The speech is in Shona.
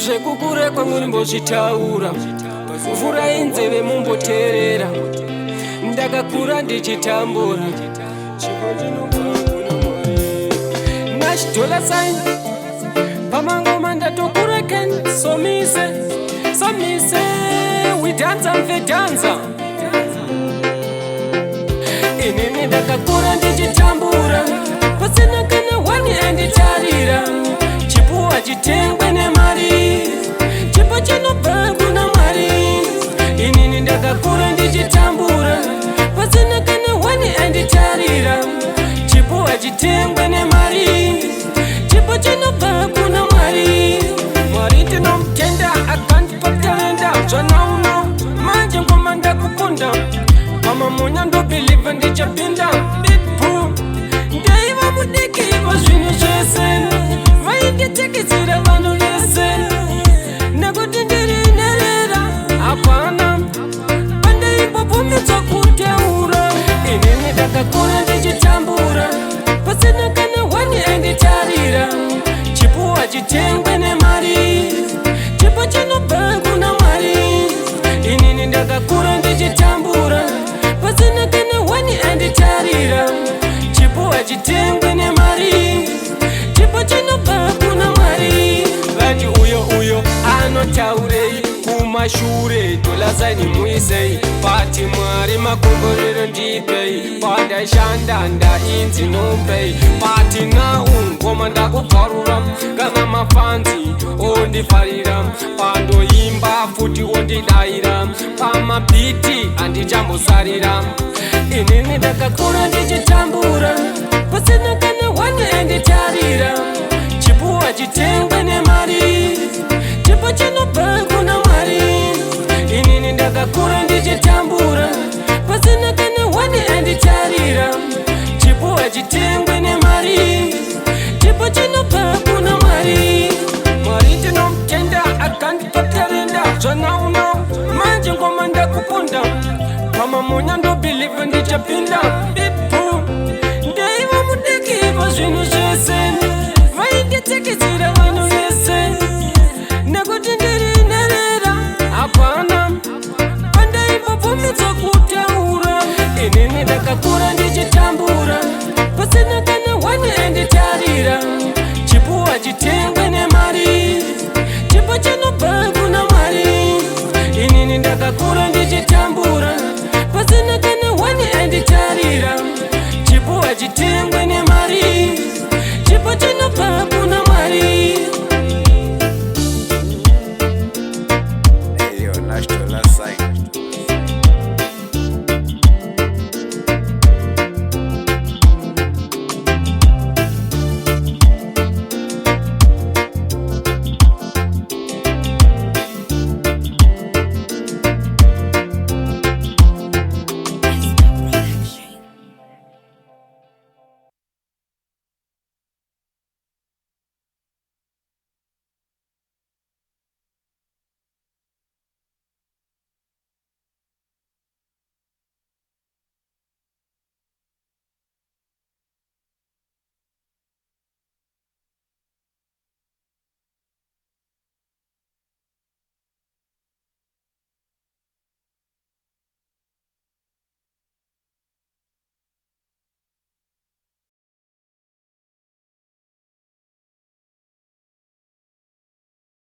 zvekukura kwangu ndimbozvitaura, mvura inzeve mumboteerera. Ndakakura ndichitambura $dollar sign pamangoma ndatokura ken. So me say we dance and we dance. Inini ndakakura ndichitambura, pasina kana wani anditarira. Chipuwa chitengwe nemari, chipo chinobva kuna Mwari. Inini ndakakura ndichitambura, pasina kana wani anditarira. Chipuwa chitengwe nemari, chipo chinobva kuna Mwari. Mwari ndinomutenda akandipatalenda zvanauno, manje ngoma ndakukunda. Mama munya ndobhiliva ndichapinda bitpu, ndaiva mudiki wazvinhu zvese, vainditekedzera vanhu vese. Nekuti ndiri nherera hapana pandaimbobumidzwa kuteura. Inini ndakakura ndichitambura, pasina kana wani anditarira. Chipuwa chitengwe nemari, chipo chinobva kuna Mwari. Inini ndakakura ndichitambura, pasina kana wani anditarira. Chipuwa chitengwe nemari, chipo chinobva kuna Mwari. Vati uyo anotaurei kumashure, $dollar sign muisei. Pati Mwari makomborero ndipei, pandashanda ndainzi nopei. Pati nau ngoma ndakubvarura, kana mafanzi ondifarira. Pandoimba futi ondidaira, pamabhiti handichambosarira. Inini ndakakura ndichitambura, pasina kana wani anditarira. Chipuwa chitengwe nemari, chipo chinobva kuna Mwari. Inini ndakakura ndichitambura, pasina kana wani anditarira. Chipuwa chitengwe nemari, chipo chinobva kuna Mwari. Mwari ndinomutenda akandipatalenda zvanauno, manje ngoma ndakukunda. Mama munya ndobhiliva ndichapinda bitpu, ndaiva mudiki wazvinhu zvese, vainditekedzera vanhu vese. Nekuti ndiri nherera hapana pandaimbobumidzwa